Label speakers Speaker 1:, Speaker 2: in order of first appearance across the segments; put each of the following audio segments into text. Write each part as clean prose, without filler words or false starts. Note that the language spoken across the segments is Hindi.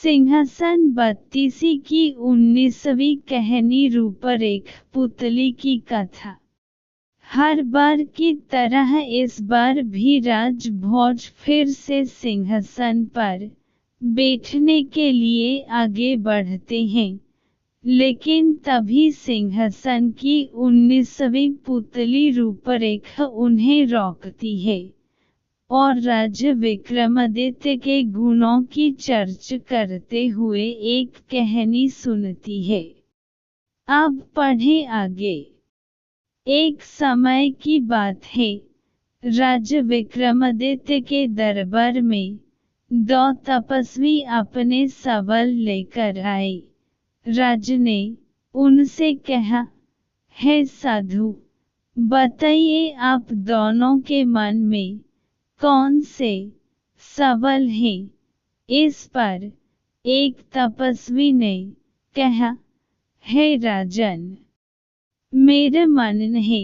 Speaker 1: सिंहासन 32 की 19वीं कहानी रूपरेख पुतली की कथा। हर बार की तरह इस बार भी राजभोज फिर से सिंहासन पर बैठने के लिए आगे बढ़ते हैं, लेकिन तभी सिंहासन की 19वीं पुतली रूपरेखा उन्हें रोकती है और राजा विक्रमादित्य के गुणों की चर्चा करते हुए एक कहानी सुनती है। अब पढ़ें आगे। एक समय की बात है, राजा विक्रमादित्य के दरबार में 2 तपस्वी अपने सवाल लेकर आए। राजा ने उनसे कहा, हे साधु, बताइए आप दोनों के मन में कौन से सवाल हैं? इस पर एक तपस्वी ने कहा, हे राजन, मेरा मानना है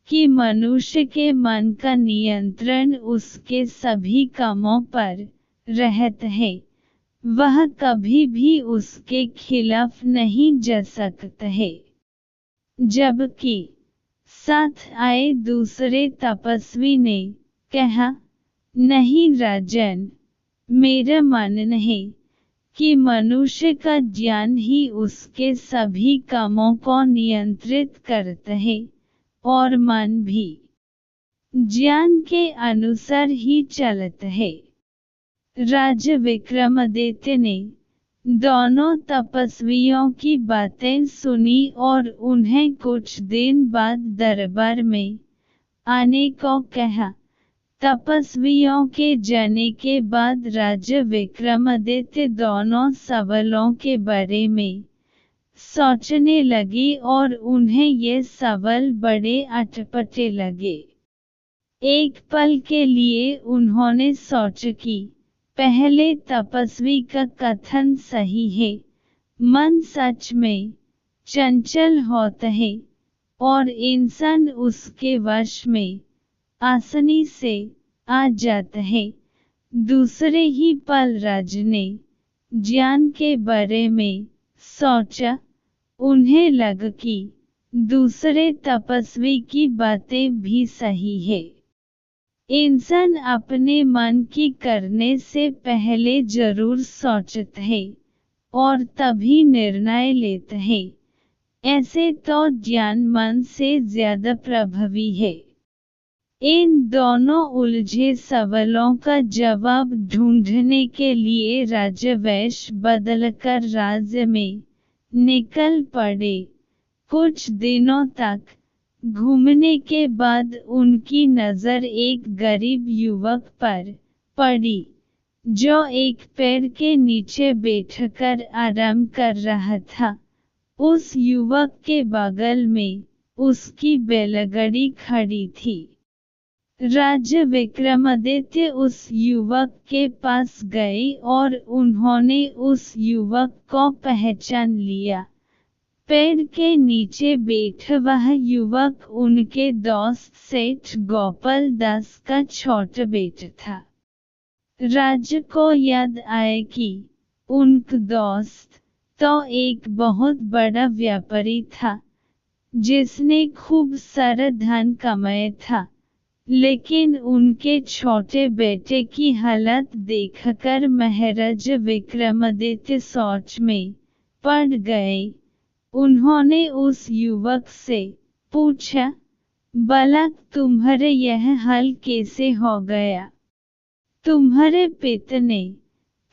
Speaker 1: कि मनुष्य के मन का नियंत्रण उसके सभी कामों पर रहता है, वह कभी भी उसके खिलाफ नहीं जा सकता है। जबकि साथ आए दूसरे तपस्वी ने कहा, नहीं राजन, मेरा मानना है कि मनुष्य का ज्ञान ही उसके सभी कामों को नियंत्रित करता है और मन भी ज्ञान के अनुसार ही चलता है। राजा विक्रमादित्य ने दोनों तपस्वियों की बातें सुनी और उन्हें कुछ दिन बाद दरबार में आने को कहा। तपस्वियों के जाने के बाद राजा विक्रमादित्य दोनों सवालों के बारे में सोचने लगे और उन्हें ये सवाल बड़े अटपटे लगे। एक पल के लिए उन्होंने सोचा कि पहले तपस्वी का कथन सही है, मन सच में चंचल होता है और इंसान उसके वश में आसानी से आ जाता है। दूसरे ही पल राजा ने ज्ञान के बारे में सोचा। उन्हें लगा कि दूसरे तपस्वी की बातें भी सही है। इंसान अपने मन की करने से पहले जरूर सोचता है और तभी निर्णय लेता है। ऐसे तो ज्ञान मन से ज्यादा प्रभावी है। इन दोनों उलझे सवालों का जवाब ढूंढने के लिए राजा वेश बदलकर राज्य में निकल पड़े। कुछ दिनों तक घूमने के बाद उनकी नज़र एक गरीब युवक पर पड़ी, जो एक पेड़ के नीचे बैठकर आराम कर रहा था। उस युवक के बगल में उसकी बैलगाड़ी खड़ी थी। राजा विक्रमादित्य उस युवक के पास गए और उन्होंने उस युवक को पहचान लिया। पेड़ के नीचे बैठा वह युवक उनके दोस्त सेठ गोपाल दास का छोटा बेटा था। राजा को याद आया कि उनका दोस्त तो एक बहुत बड़ा व्यापारी था, जिसने खूब सारा धन कमाया था, लेकिन उनके छोटे बेटे की हालत देखकर महाराजा विक्रमादित्य सोच में पड़ गए। उन्होंने उस युवक से पूछा, बालक, तुम्हारे यह हाल कैसे हो गया? तुम्हारे पिता ने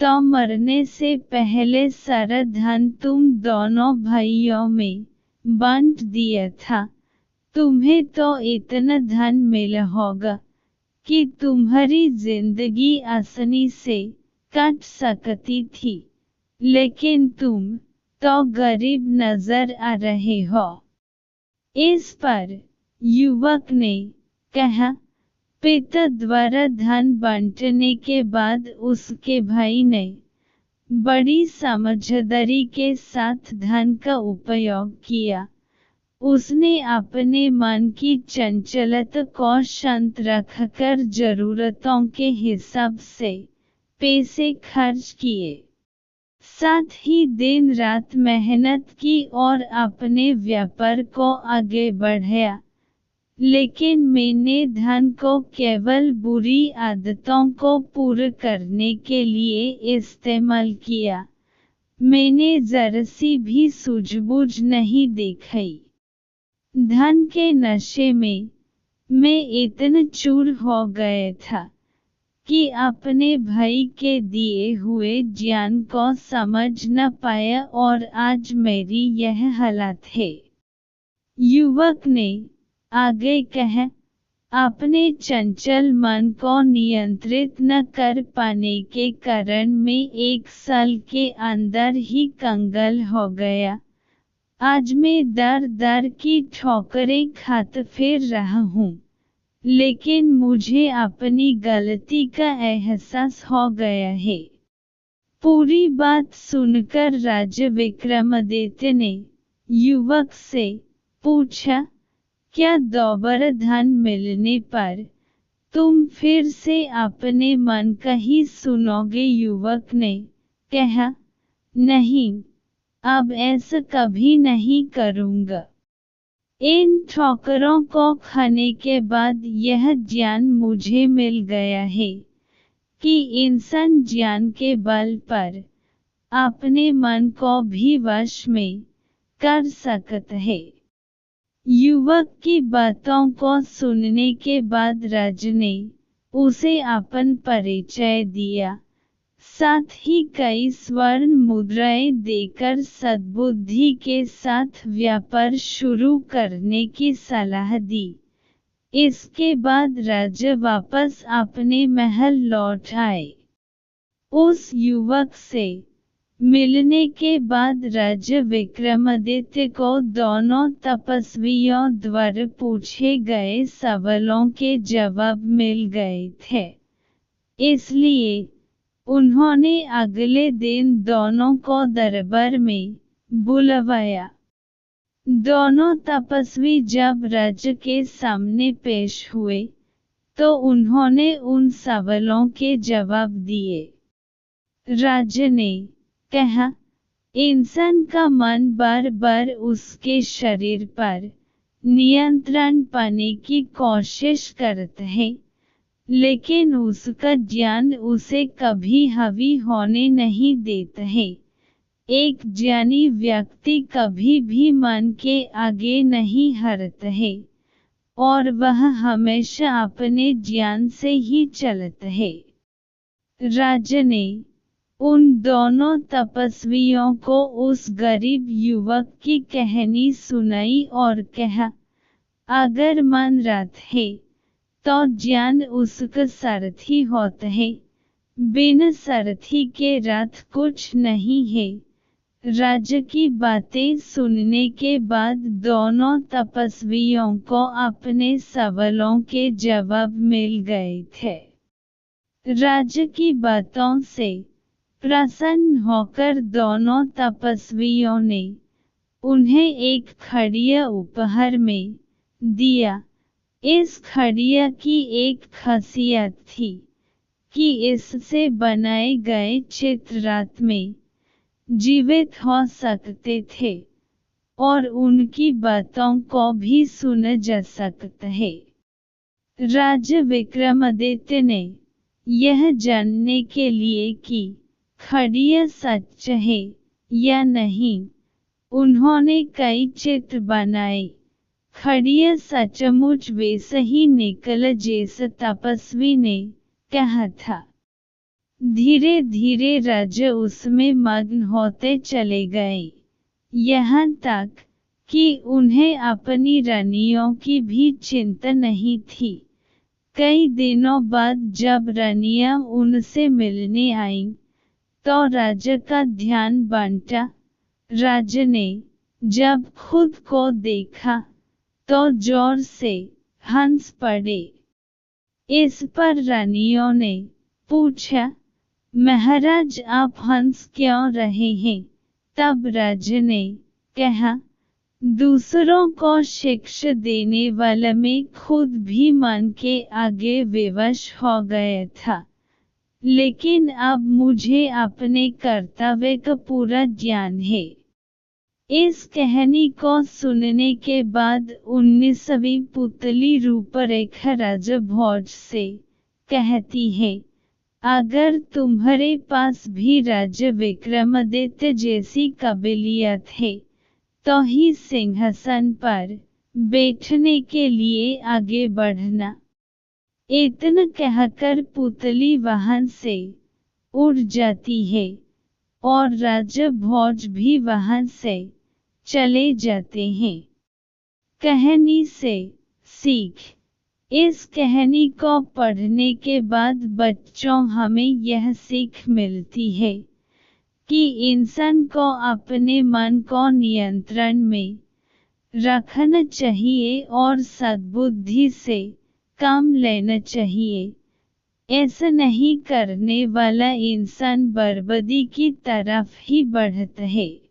Speaker 1: तो मरने से पहले सारा धन तुम दोनों भाइयों में बांट दिया था। तुम्हें तो इतना धन मिला होगा कि तुम्हारी जिंदगी आसानी से कट सकती थी, लेकिन तुम तो गरीब नजर आ रहे हो। इस पर युवक ने कहा, पिता द्वारा धन बांटने के बाद उसके भाई ने बड़ी समझदारी के साथ धन का उपयोग किया। उसने अपने मन की चंचलता को शांत रखकर जरूरतों के हिसाब से पैसे खर्च किए। साथ ही दिन रात मेहनत की और अपने व्यापार को आगे बढ़ाया, लेकिन मैंने धन को केवल बुरी आदतों को पूरा करने के लिए इस्तेमाल किया। मैंने जरा-सी भी सूझबूझ नहीं दिखाई। धन के नशे में मैं इतना चूर हो गया था कि अपने भाई के दिए हुए ज्ञान को समझ न पाया और आज मेरी यह हालत है। युवक ने आगे कहा, अपने चंचल मन को नियंत्रित न कर पाने के कारण मैं 1 साल के अंदर ही कंगाल हो गया। आज मैं दर-दर की ठोकरें खाता फिर रहा हूँ, लेकिन मुझे अपनी गलती का एहसास हो गया है। पूरी बात सुनकर राजा विक्रमादित्य ने युवक से पूछा, क्या दोबारा धन मिलने पर तुम फिर से अपने मन का ही सुनोगे? युवक ने कहा, नहीं, अब ऐसा कभी नहीं करूँगा। इन ठोकरों को खाने के बाद यह ज्ञान मुझे मिल गया है कि इंसान ज्ञान के बल पर अपने मन को भी वश में कर सकता है। युवक की बातों को सुनने के बाद राजा ने उसे अपन परिचय दिया, साथ ही कई स्वर्ण मुद्राएं देकर सद्बुद्धि के साथ व्यापार शुरू करने की सलाह दी। इसके बाद राजा वापस अपने महल लौट आए। उस युवक से मिलने के बाद राजा विक्रमादित्य को दोनों तपस्वियों द्वारा पूछे गए सवालों के जवाब मिल गए थे, इसलिए उन्होंने अगले दिन दोनों को दरबार में बुलवाया। दोनों तपस्वी जब राजा के सामने पेश हुए, तो उन्होंने उन सवालों के जवाब दिए। राजा ने कहा, इंसान का मन बार बार उसके शरीर पर नियंत्रण पाने की कोशिश करता है, लेकिन उसका ज्ञान उसे कभी हावी होने नहीं देता है। एक ज्ञानी व्यक्ति कभी भी मन के आगे नहीं हारता है और वह हमेशा अपने ज्ञान से ही चलता है। राजा ने उन दोनों तपस्वियों को उस गरीब युवक की कहानी सुनाई और कहा, अगर मन रथ है तो ज्ञान उसका सारथी होता है, बिना सारथी के रथ कुछ नहीं है। राजा की बातें सुनने के बाद दोनों तपस्वियों को अपने सवालों के जवाब मिल गए थे। राजा की बातों से प्रसन्न होकर दोनों तपस्वियों ने उन्हें एक खड़िया उपहार में दिया। इस खड़िया की एक खासियत थी कि इससे बनाए गए चित्र रात में जीवित हो सकते थे और उनकी बातों को भी सुना जा सकता है। राजा विक्रमादित्य ने यह जानने के लिए कि खड़िया सच है या नहीं, उन्होंने कई चित्र बनाए। खड़िया सचमुच वैसा ही निकला जैसा तपस्वी ने कहा था। धीरे धीरे राजा उसमें मग्न होते चले गए, यहाँ तक कि उन्हें अपनी रानियों की भी चिंता नहीं थी। कई दिनों बाद जब रानियां उनसे मिलने आईं, तो राजा का ध्यान बंटा। राजा ने जब खुद को देखा तो जोर से हंस पड़े। इस पर रानियों ने पूछा, महाराज आप हंस क्यों रहे हैं? तब राजा ने कहा, दूसरों को शिक्षा देने वाला मैं खुद भी मन के आगे विवश हो गया था, लेकिन अब मुझे अपने कर्तव्य का पूरा ज्ञान है। इस कहानी को सुनने के बाद 19वीं पुतली रूपरेखा राजा भोज से कहती है, अगर तुम्हारे पास भी राजा विक्रमादित्य जैसी काबिलियत है तो ही सिंहासन पर बैठने के लिए आगे बढ़ना। इतना कहकर पुतली वहां से उड़ जाती है और राजा भोज भी वहां से चले जाते हैं। कहानी से सीख। इस कहानी को पढ़ने के बाद बच्चों हमें यह सीख मिलती है कि इंसान को अपने मन को नियंत्रण में रखना चाहिए और सद्बुद्धि से काम लेना चाहिए। ऐसा नहीं करने वाला इंसान बर्बादी की तरफ ही बढ़ता है।